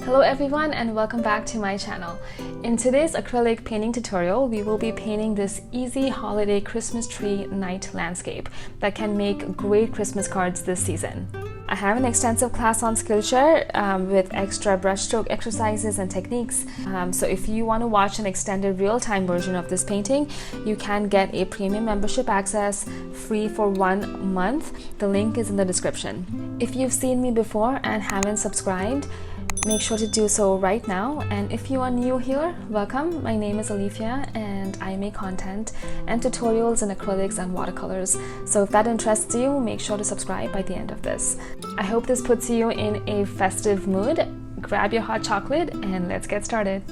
Hello everyone and welcome back to my channel. In today's acrylic painting tutorial, we will be painting this easy holiday Christmas tree night landscape that can make great Christmas cards this season. I have an extensive class on Skillshare with extra brushstroke exercises and techniques. So if you want to watch an extended real-time version of this painting, you can get a premium membership access free for 1 month. The link is in the description. If you've seen me before and haven't subscribed, make sure to do so right now. And if you are new here, welcome. My name is Alifya and I make content and tutorials in acrylics and watercolors. So if that interests you, make sure to subscribe by the end of this. I hope this puts you in a festive mood. Grab your hot chocolate and let's get started.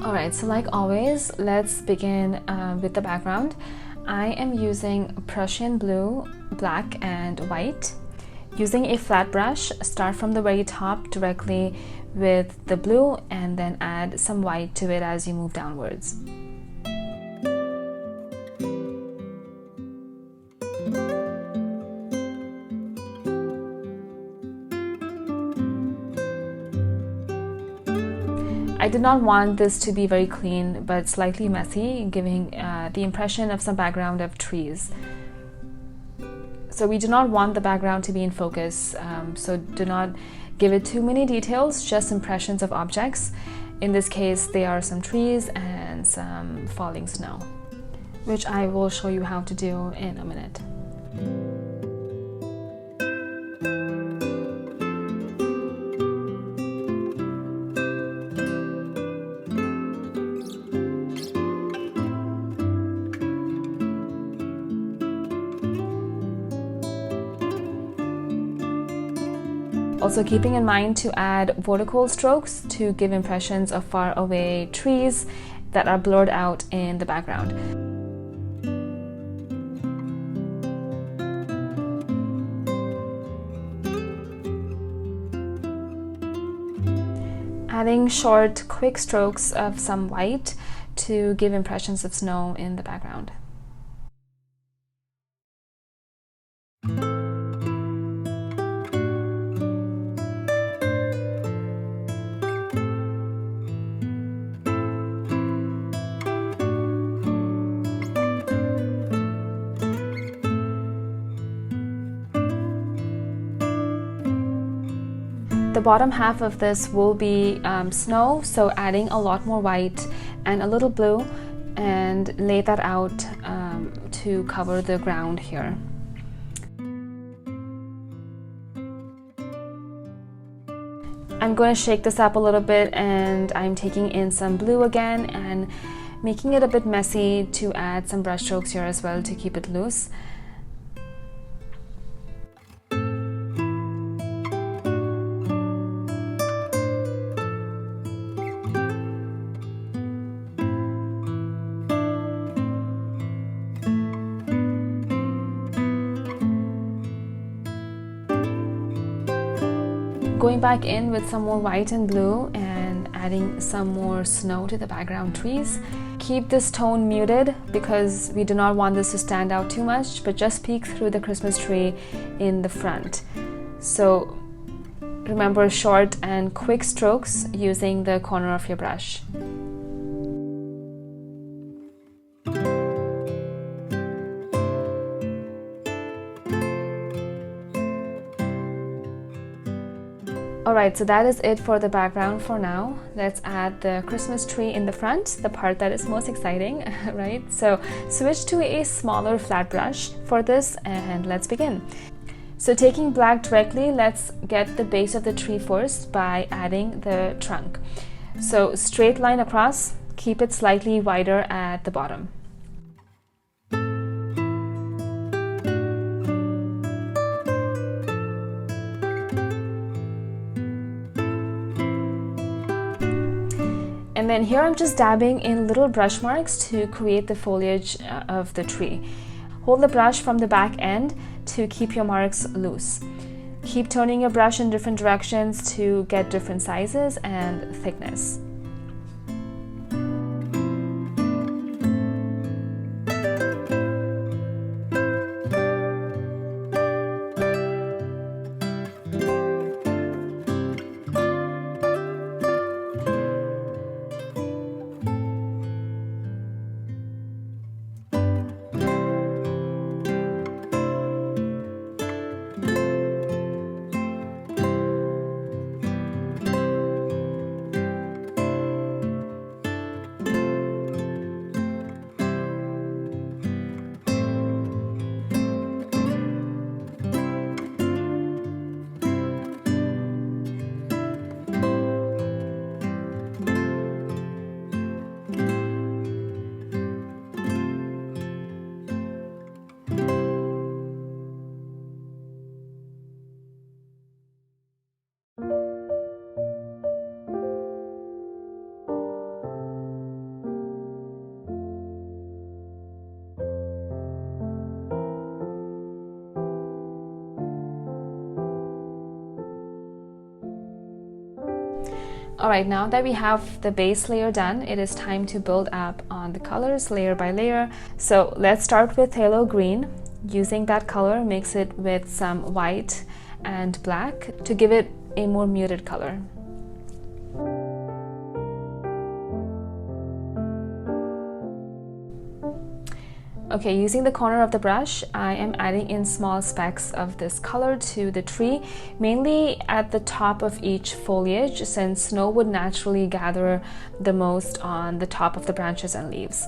Alright, so like always, let's begin with the background. I am using Prussian blue, black and white. Using a flat brush, start from the very top directly with the blue and then add some white to it as you move downwards. I did not want this to be very clean but slightly messy, giving the impression of some background of trees. So we do not want the background to be in focus, so do not give it too many details, just impressions of objects. In this case, they are some trees and some falling snow, which I will show you how to do in a minute. Also keeping in mind to add vertical strokes to give impressions of far away trees that are blurred out in the background. Adding short, quick strokes of some white to give impressions of snow in the background. The bottom half of this will be snow, so adding a lot more white and a little blue and lay that out to cover the ground here. I'm going to shake this up a little bit and I'm taking in some blue again and making it a bit messy to add some brush strokes here as well to keep it loose. Going back in with some more white and blue and adding some more snow to the background trees. Keep this tone muted because we do not want this to stand out too much, but just peek through the Christmas tree in the front. So remember, short and quick strokes using the corner of your brush. Alright, so that is it for the background for now. Let's add the Christmas tree in the front, the part that is most exciting, right? So switch to a smaller flat brush for this and let's begin. So taking black directly, let's get the base of the tree first by adding the trunk. So straight line across, keep it slightly wider at the bottom. And then here I'm just dabbing in little brush marks to create the foliage of the tree. Hold the brush from the back end to keep your marks loose. Keep turning your brush in different directions to get different sizes and thickness. Alright, now that we have the base layer done, it is time to build up on the colors layer by layer. So let's start with phthalo green. Using that color, mix it with some white and black to give it a more muted color. Okay, using the corner of the brush, I am adding in small specks of this color to the tree, mainly at the top of each foliage, since snow would naturally gather the most on the top of the branches and leaves.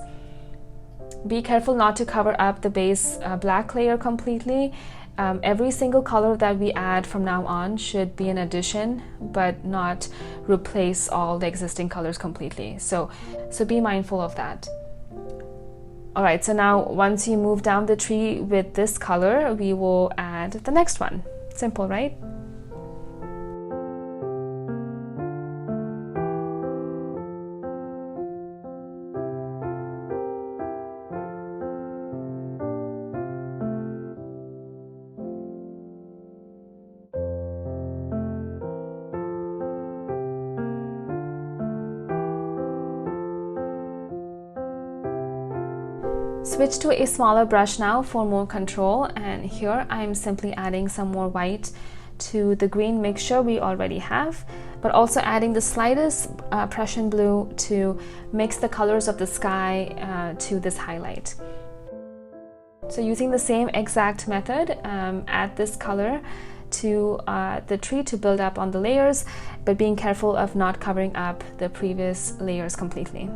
Be careful not to cover up the base black layer completely. Every single color that we add from now on should be an addition, but not replace all the existing colors completely. So be mindful of that. Alright, so now once you move down the tree with this color, we will add the next one. Simple, right? Switch to a smaller brush now for more control, and here I'm simply adding some more white to the green mixture we already have, but also adding the slightest Prussian blue to mix the colors of the sky to this highlight. So using the same exact method, add this color to the tree to build up on the layers, but being careful of not covering up the previous layers completely.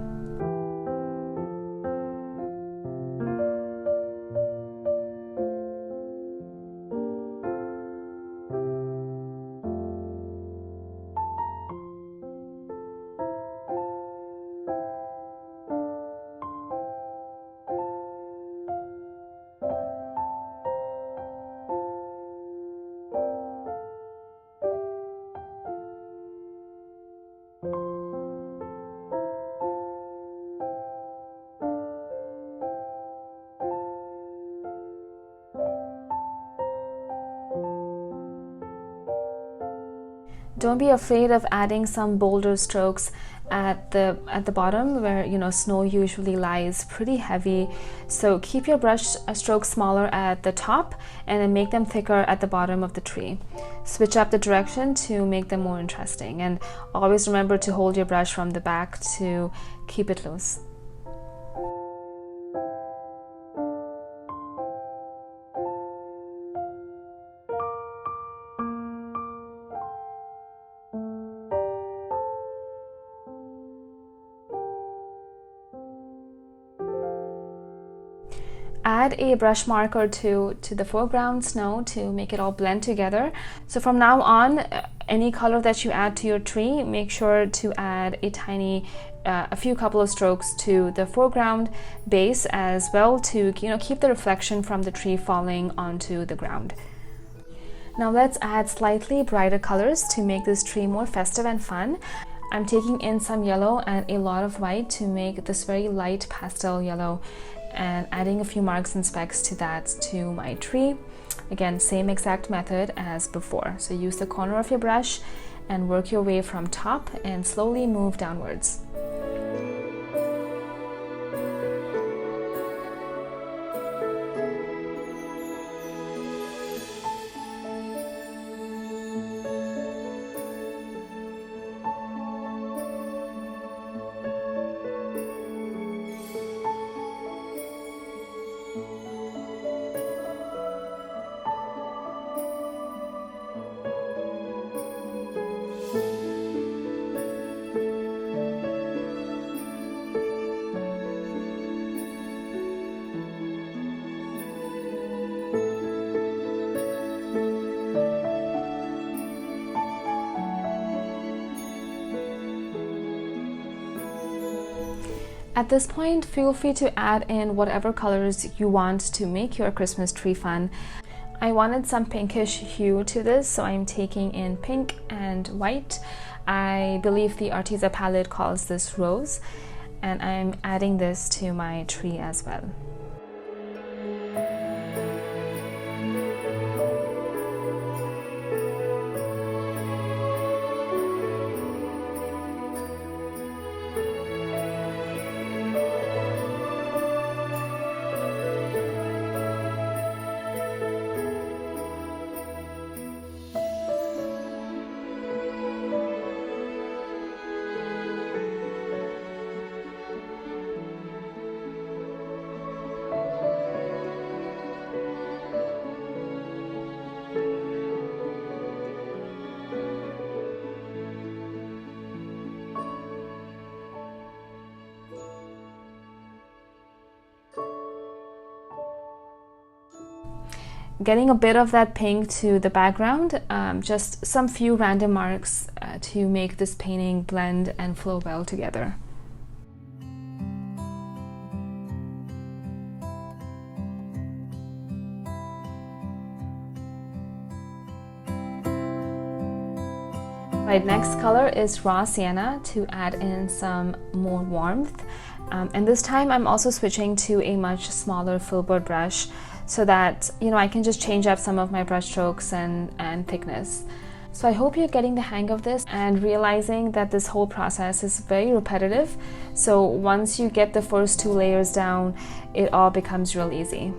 Don't be afraid of adding some bolder strokes at the bottom where snow usually lies pretty heavy. So keep your brush strokes smaller at the top and then make them thicker at the bottom of the tree. Switch up the direction to make them more interesting, and always remember to hold your brush from the back to keep it loose. Add a brush mark or two to the foreground snow to make it all blend together. So from now on, any color that you add to your tree, make sure to add a few couple of strokes to the foreground base as well to keep the reflection from the tree falling onto the ground. Now let's add slightly brighter colors to make this tree more festive and fun. I'm taking in some yellow and a lot of white to make this very light pastel yellow, and adding a few marks and specks to that to my tree. Again, same exact method as before. So use the corner of your brush and work your way from top and slowly move downwards. At this point, feel free to add in whatever colors you want to make your Christmas tree fun. I wanted some pinkish hue to this, so I'm taking in pink and white. I believe the Arteza palette calls this rose, and I'm adding this to my tree as well. getting a bit of that pink to the background, just some few random marks to make this painting blend and flow well together. My next color is raw sienna to add in some more warmth. And this time I'm also switching to a much smaller filbert brush so that, you know, I can just change up some of my brush strokes and thickness. So I hope you're getting the hang of this and realizing that this whole process is very repetitive. So once you get the first 2 layers down, it all becomes real easy.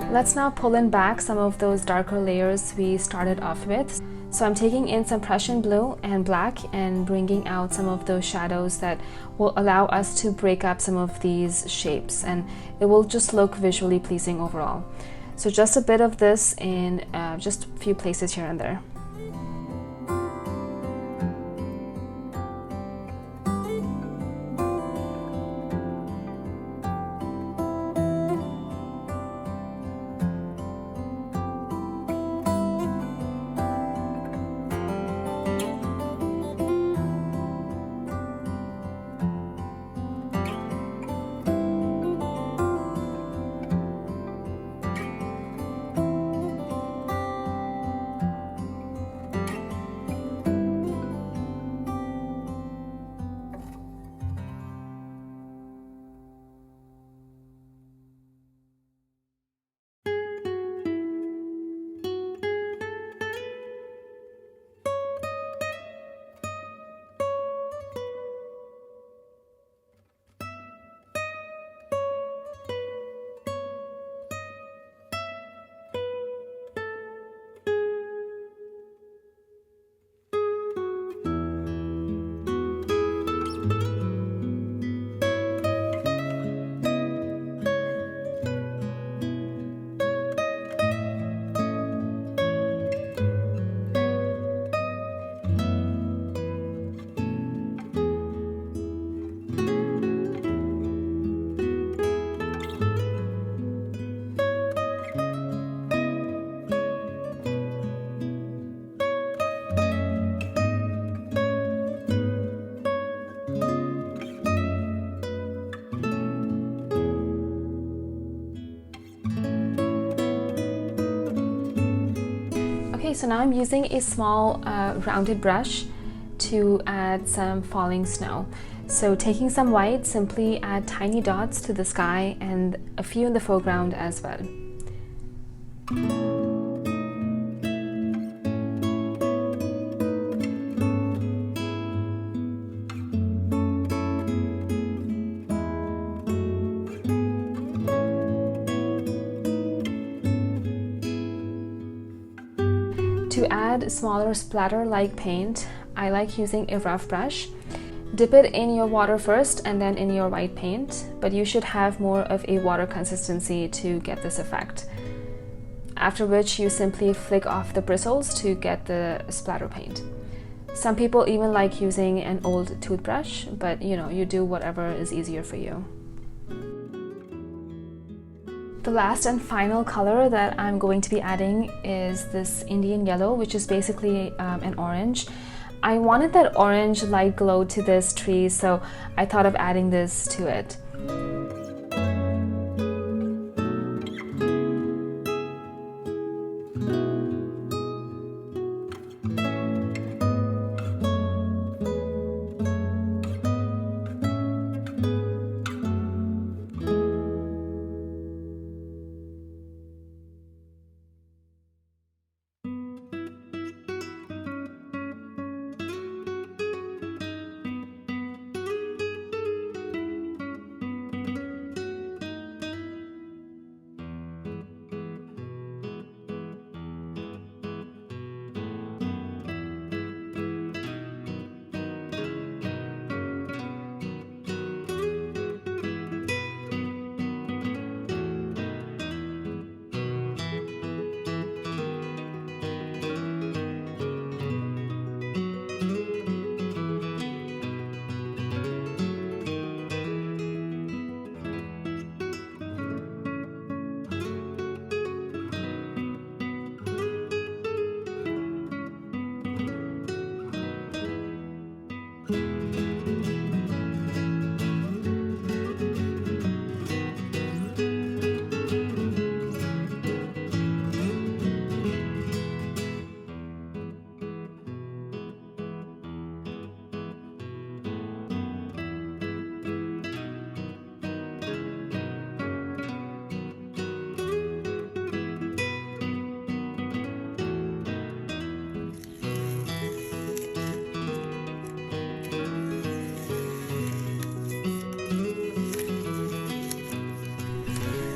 Let's now pull in back some of those darker layers we started off with. So I'm taking in some Prussian blue and black and bringing out some of those shadows that will allow us to break up some of these shapes, and it will just look visually pleasing overall. So just a bit of this in just a few places here and there. so now I'm using a small rounded brush to add some falling snow. So taking some white, simply add tiny dots to the sky and a few in the foreground as well. To add smaller splatter-like paint, I like using a rough brush. Dip it in your water first and then in your white paint, but you should have more of a water consistency to get this effect. After which you simply flick off the bristles to get the splatter paint. Some people even like using an old toothbrush, but you do whatever is easier for you. The last and final color that I'm going to be adding is this Indian yellow, which is basically an orange. I wanted that orange light glow to this tree, so I thought of adding this to it.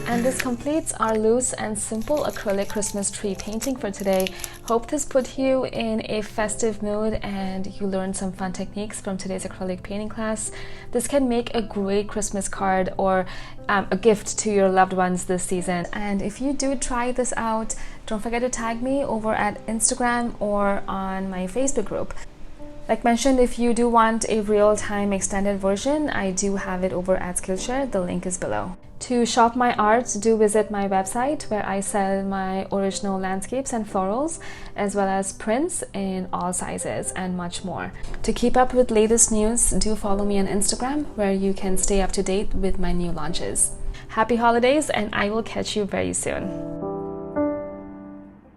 And this completes our loose and simple acrylic Christmas tree painting for today. Hope this put you in a festive mood and you learned some fun techniques from today's acrylic painting class. This can make a great Christmas card or a gift to your loved ones this season. And if you do try this out, don't forget to tag me over at Instagram or on my Facebook group. Like mentioned, if you do want a real-time extended version, I do have it over at SKILLSHARE. The link is below. To shop my art, do visit my website where I sell my original landscapes and florals, as well as prints in all sizes and much more. To keep up with latest news, do follow me on Instagram where you can stay up to date with my new launches. Happy holidays, and I will catch you very soon.